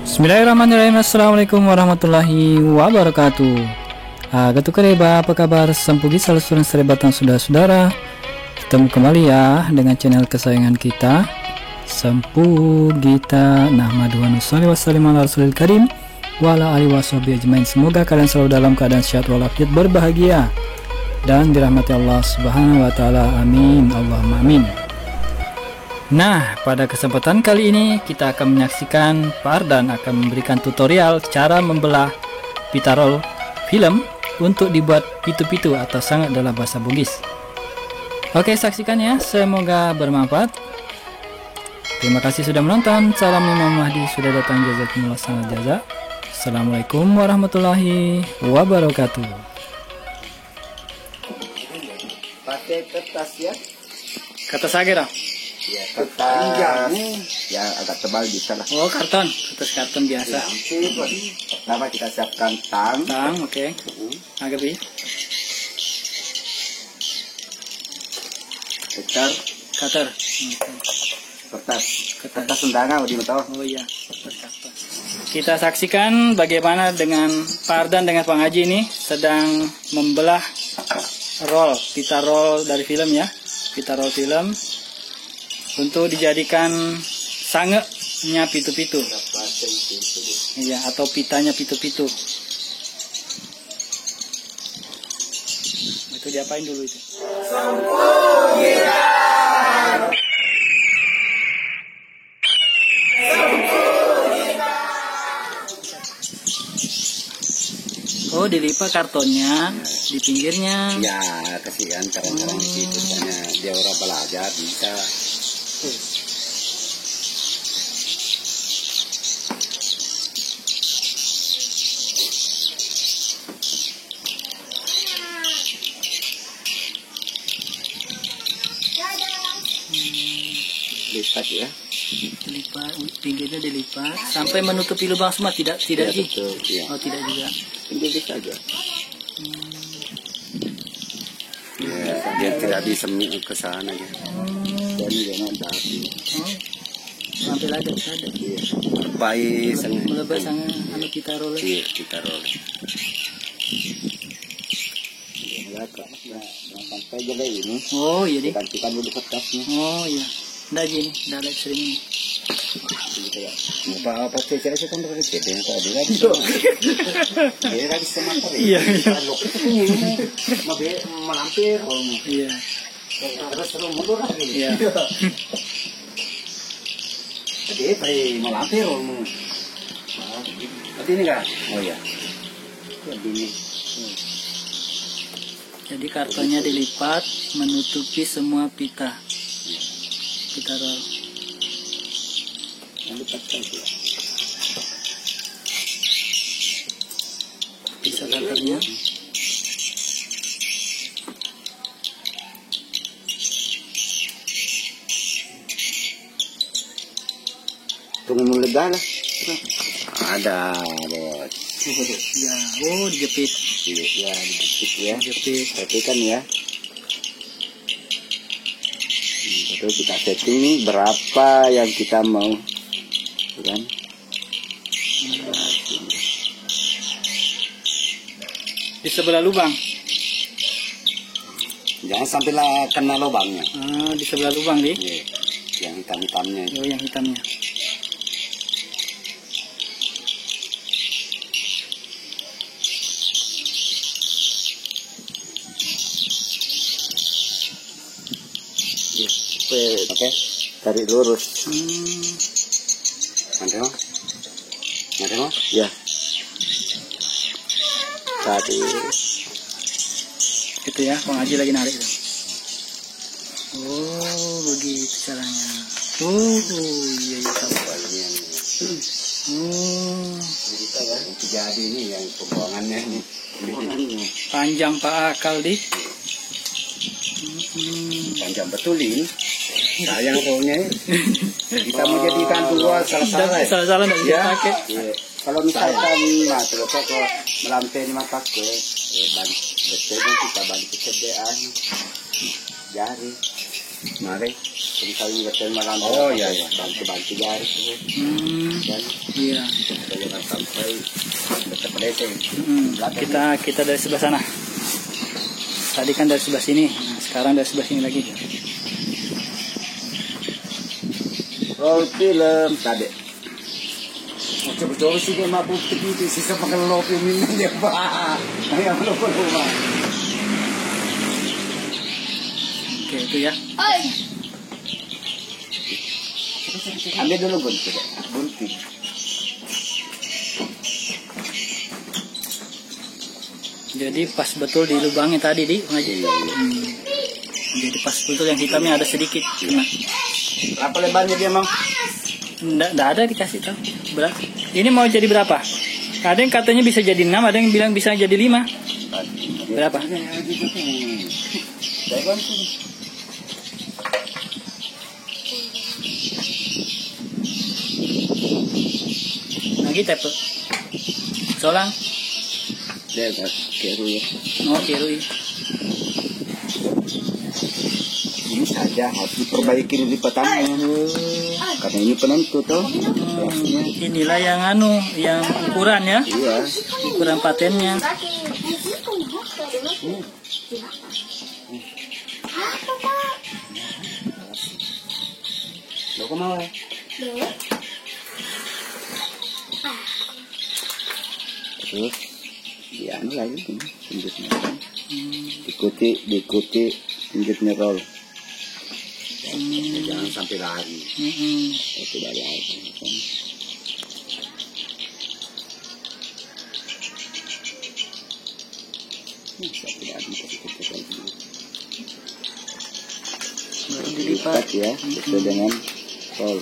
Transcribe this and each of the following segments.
Bismillahirrahmanirrahim. Assalamualaikum warahmatullahi wabarakatuh. Gatu kareba, apa kabar? Sampugi salah surang serebatan saudara-saudara. Ketemu kembali ya dengan channel kesayangan kita, Sampu Gita Nahmadu wa nusalli wa sallim ala rasulil karim wa ala alihi washabihi ajmain. Semoga kalian selalu dalam keadaan sehat walafiat, berbahagia dan dirahmati Allah Subhanahu wa taala. Amin. Allahumma amin. Nah, pada kesempatan kali ini kita akan menyaksikan Pak Ardan akan memberikan tutorial cara membelah pita roll film untuk dibuat pitu-pitu atau sangat dalam bahasa Bugis. Oke, saksikan ya, semoga bermanfaat. Terima kasih sudah menonton. Salam Imam Mahdi sudah datang, jazakumullah sangat jaza. Assalamualaikum warahmatullahi wabarakatuh. Pakai kertas ya. Kertas agar Ya, kertas yang agak tebal bisa lah. Oh, karton, kertas karton biasa. Pertama kita siapkan tang. Oke. Agak bi. Cutter. Kertas undangan udah tahu. Oh iya, kertas karton. Kita saksikan bagaimana dengan Pak Ardan dengan Pak Haji ini sedang membelah pita roll dari film ya, pita roll film untuk dijadikan sangenya pitu-pitu. Iya, atau pitanya pitu-pitu. Itu diapain dulu itu? Oh, dilipat kartonnya di pinggirnya. Ya, kasihan kadang-kadang gitu, soalnya dia orang belajar bisa. Lipat ya. Dilipat, pinggirnya dilipat sampai menutupi lubang semua, tidak Ya, Ji? betul, ya. Oh, tidak juga. Pinggir saja. Ya, dia tidak disemi ke sana ya. Dan jangan tapi. Oh, sampai lagi ada. Iya. Baik sangat. Melepas sangat anu kita roll. Iya, kita roll. Lihat Kak, sampai jaga ini. Oh, iya deh. Gantikan dulu kertasnya. Oh, iya. Nggak gini, nggak live stream ini. Apa cek aja kan dari cek yang tadi lagi. Dia lagi semangat. Iya. Kalau itu ini melampir. Iya. Terus mundur lagi. Iya. Dia pakai melampir. Tadi ini kan? Oh iya. Ini. Jadi kartonnya dilipat menutupi semua pita roll. Yang dipaksa itu. Bisa kartonnya. Tunggu lega lah. Ada bos. Ya, oh dijepit. Iya, dijepit ya. Dijepit. Perhatikan ya. Terus kita setting nih berapa yang kita mau, kan? Di sebelah lubang. Jangan sampai lah kena lubangnya. Di sebelah lubang nih. Iya, yang hitam-hitamnya. Oh, yang hitamnya. Oke, tarik lurus. Nanti mau? Ya. Tadi. Itu ya, Bang Haji lagi narik itu. Oh, begitu caranya. Oh, iya tahu. Jadi ini yang pembuangannya nih. Panjang Pak Akal di. Panjang betulin. Sayang soalnya kita mau jadikan dua salah-salah. Salah-salah nggak bisa pakai. Iya. Kalau misalkan terus kalau melantai ini mah pakai betul kita bantu sediaan jari. Mari, jadi saling betul malam. Oh iya iya, bantu garis. Dan iya. jangan sampai dekat pedeseng. Kita dari sebelah sana. Tadi kan dari sebelah sini, nah, sekarang dari sebelah sini lagi. Roll film tadi. Coba-coba sih dia mabuk begitu, sisa pakai lopi minum dia pak. Ayo lupa. Oke itu ya. Ambil dulu gunting. Jadi pas betul di lubangnya tadi di ngaji. Jadi pas betul yang hitamnya ada sedikit. Nah. Berapa lebarnya dia, Mang? Nggak ada dikasih tahu. Ini mau jadi berapa? Ada yang katanya bisa jadi 6, ada yang bilang bisa jadi 5. Berapa? Lagi tepe. Solang. Dia kerui. Oh, kerui. Ini saja harus diperbaiki lipatannya. Karena ini penentu tuh. Inilah yang yang ukuran ya. Iya. Ukuran patennya. Lo kok mau? Terus, ya lagi pinjutnya. Diikuti pinjutnya roll. Jangan sampai lari. Itu dari air. Baru dilipat ya, sesuai dengan roll.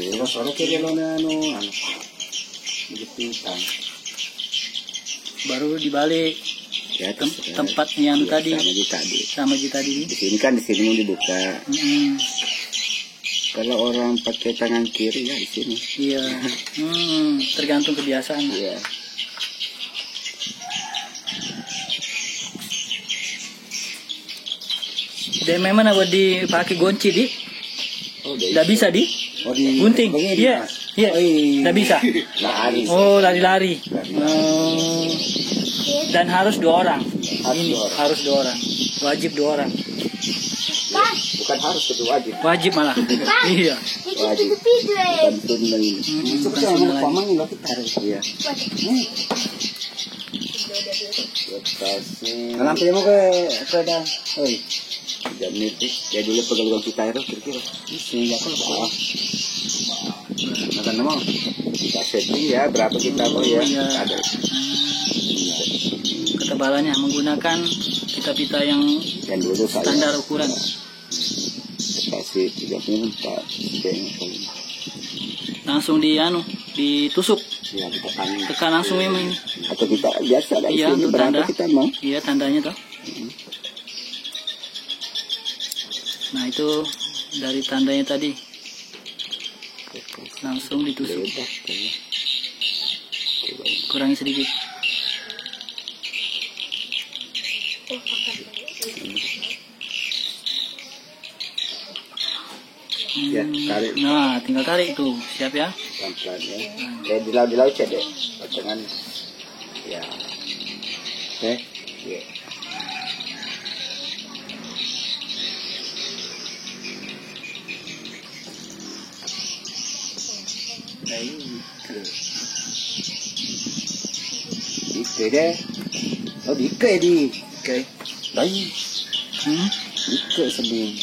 Itu sore kiri lo jepitan. Baru dibalik Ya, tempat yang tadi sama tadi. Di sini kan dibuka. Kalau orang pakai tangan kiri ya di sini. Iya. Tergantung kebiasaan. Iya. Dan memang apa dipakai gunci di? Oh, tidak bisa di? Gunting. Iya. Iya. Tidak bisa. Lari. Oh, lari-lari. Dan harus 2 orang. Harus 2 orang. Wajib 2 orang. Bukan harus, itu wajib. Wajib malah. Iya. Wajib. Bukan sunnah ini. Iya. Lampunya mau ke sepeda. Oi. Jam itu. Ya dulu pegang kita itu kira-kira. Ini ya kalau makan mau. Kita setting ya berapa kita mau ya. Ada. Ketebalannya menggunakan pita-pita yang dulu standar ukuran. Kasih 34 langsung ditusuk. Ya, tekan langsung memang. Atau kita biasa lah. Iya, untuk tanda. Kita mau. Iya, tandanya toh. Nah, itu dari tandanya tadi. Langsung ditusuk. Kurangi sedikit. Ya, tarik. Nah, tinggal tarik tuh. Siap ya? Pelan-pelan ya. Kayak di laut aja deh. Potongan. Ya. Oke. Ya. Dike deh. Oh, dike di. Oke. Bayi. Dike sedih.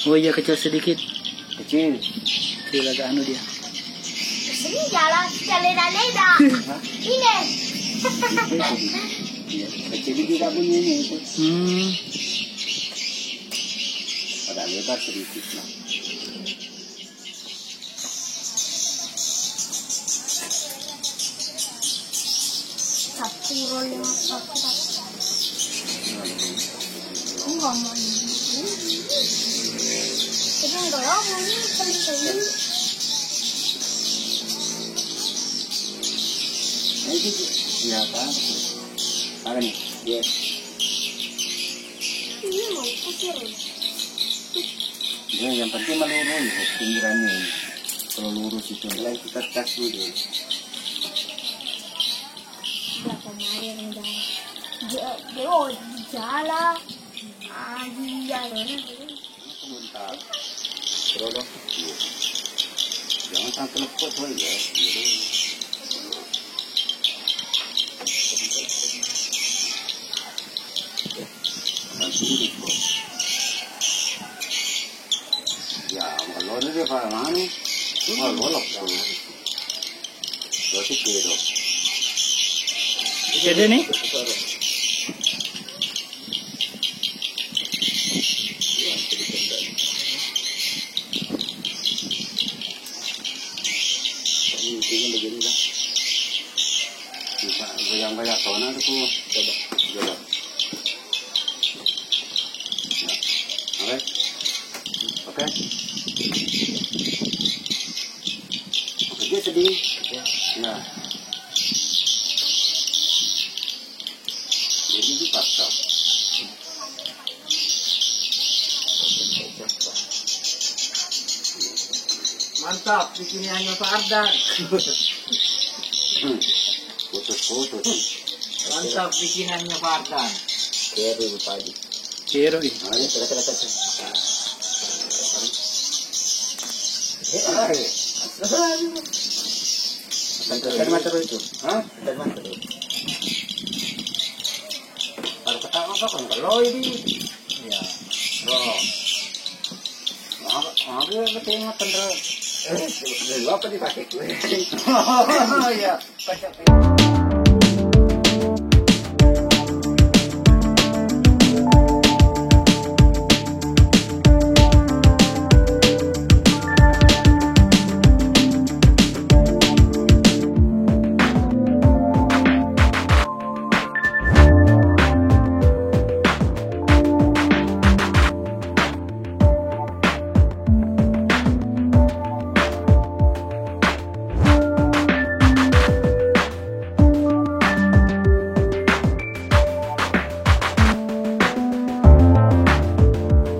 Oh iya, kecil sedikit. Kecil. Kecil agak dia. Sini jalan leda. Ini. Kecil tidak punya itu. Ada lebar sedikit lah. Satu roll 5 satu. Enggak mau. Tapi enggak lah, ini penting. Ya kan? Apa nih? Iya. Ini mau kusir. Ya, yang penting melurus pinggirannya. Kalau lurus itu, lagi kita tas dulu. Ya kemarin udah. Jauh jalan. Jalan. Sebentar. Terus dong. Jangan sampai lepot woy ya. Ya, kalau dia para mana? Golok tuh. Berarti kilo. Jadi nih. Ini begini lah. Bisa goyang-goyang tona tuh. Coba. Ya. Oke. Oke, dia sedih. Ya. Jadi dipaksa. Mantap, bikinannya Pak Ardan. Putus. Mantap bikinannya Pak Ardan. Kiri pagi. Kiro ih. Ayo, silakan. Dari mana terus itu? Hah? Dari mana terus? Kalau ketawa kan kalau ini, ya, roh. Aku ketemu terus. Apa dipakai gue? Oh ya, pakai.